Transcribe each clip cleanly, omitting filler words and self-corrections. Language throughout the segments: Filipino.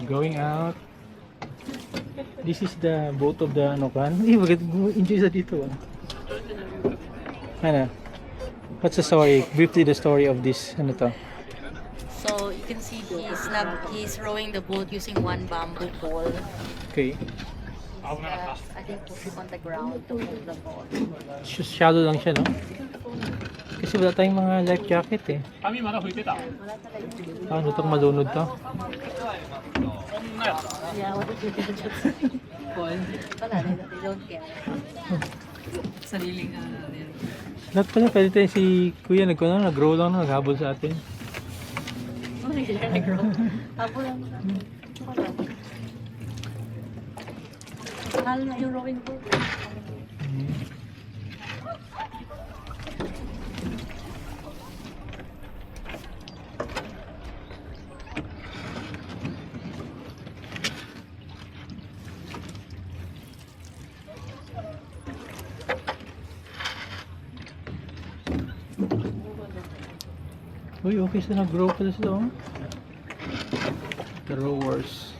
we're going out. This is the boat of the ano kan. Enjoy sa dito. Ano? What's the story? Briefly the story of this ano to? So you can see he's rowing the boat using one bamboo pole. Okay. I think pushing on the ground to move the boat. Shallow lang siya, no? Kasi wala tayong mga life jacket eh. Ano itong malunod to? Yeah, what did you do? Wala, they don't care. Sariling Lahat pala, pwede tayo si Kuya nag-grow lang, naghabol sa atin. Habol lang. Mahal na yung rowing boat. Uy, okay sila, nag-grow pala sila, oh. The rowers.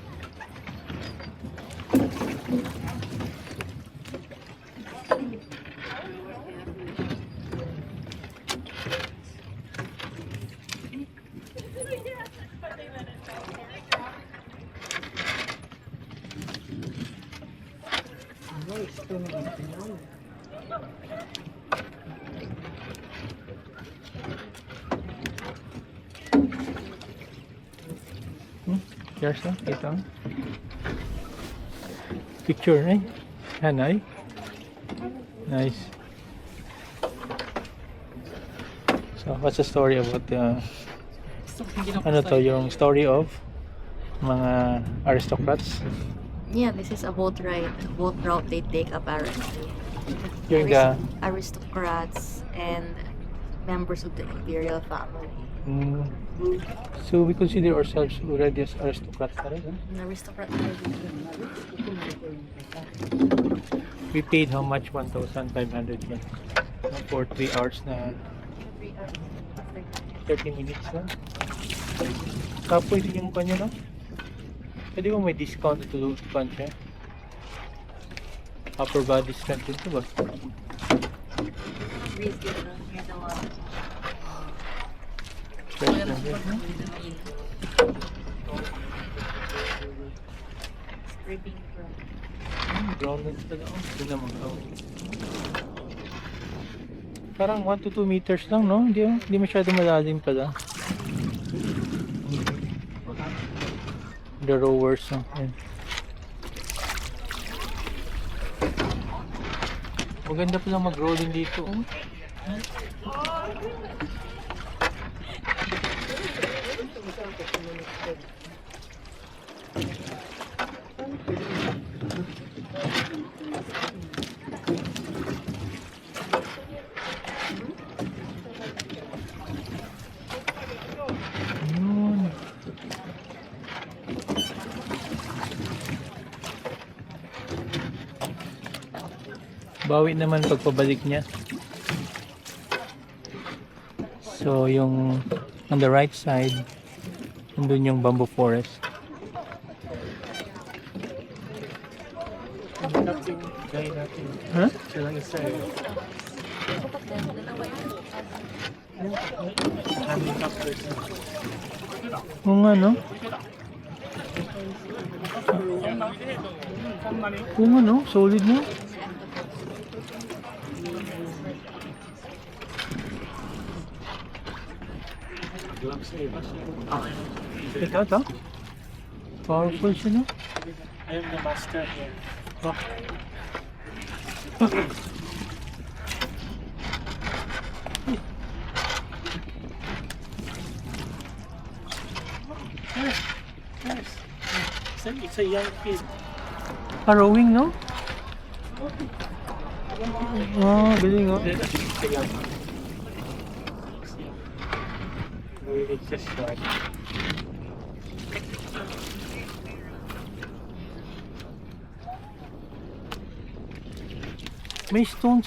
Cheers lang, ito. Picture, eh? Hanay. Nice. So, what's the story about ano to, yung story of mga aristocrats? Yeah, this is a boat ride, a boat route they take apparently. Yung the... Aristocrats and members of the imperial family. So we consider ourselves already as aristocrats na rin, An aristocrat. We paid how much? 1,500 yen for 3 hours na 30 minutes na. Kapoy din yung kanya, no? Pwede mo may discount ito doon siya. Upper body strength din ito ba? Fresh na din, no? Brown na talaga. Ito naman. Parang 1 to 2 meters lang, no? Hindi masyado malalim pala. The rowers, no? Ayan. Maganda pala mag-rolling dito, oh. Bawi naman pagpabalik niya. So yung on the right side, nandun yung bamboo forest. Huh? Oo nga, no? Oo nga, no? Solid, no? Ito, ito? Powerful siya, no? I am the master here. Oh. Yes. It's a young kid. Rowing, no? Oh, galing, oh. It's just right. May stone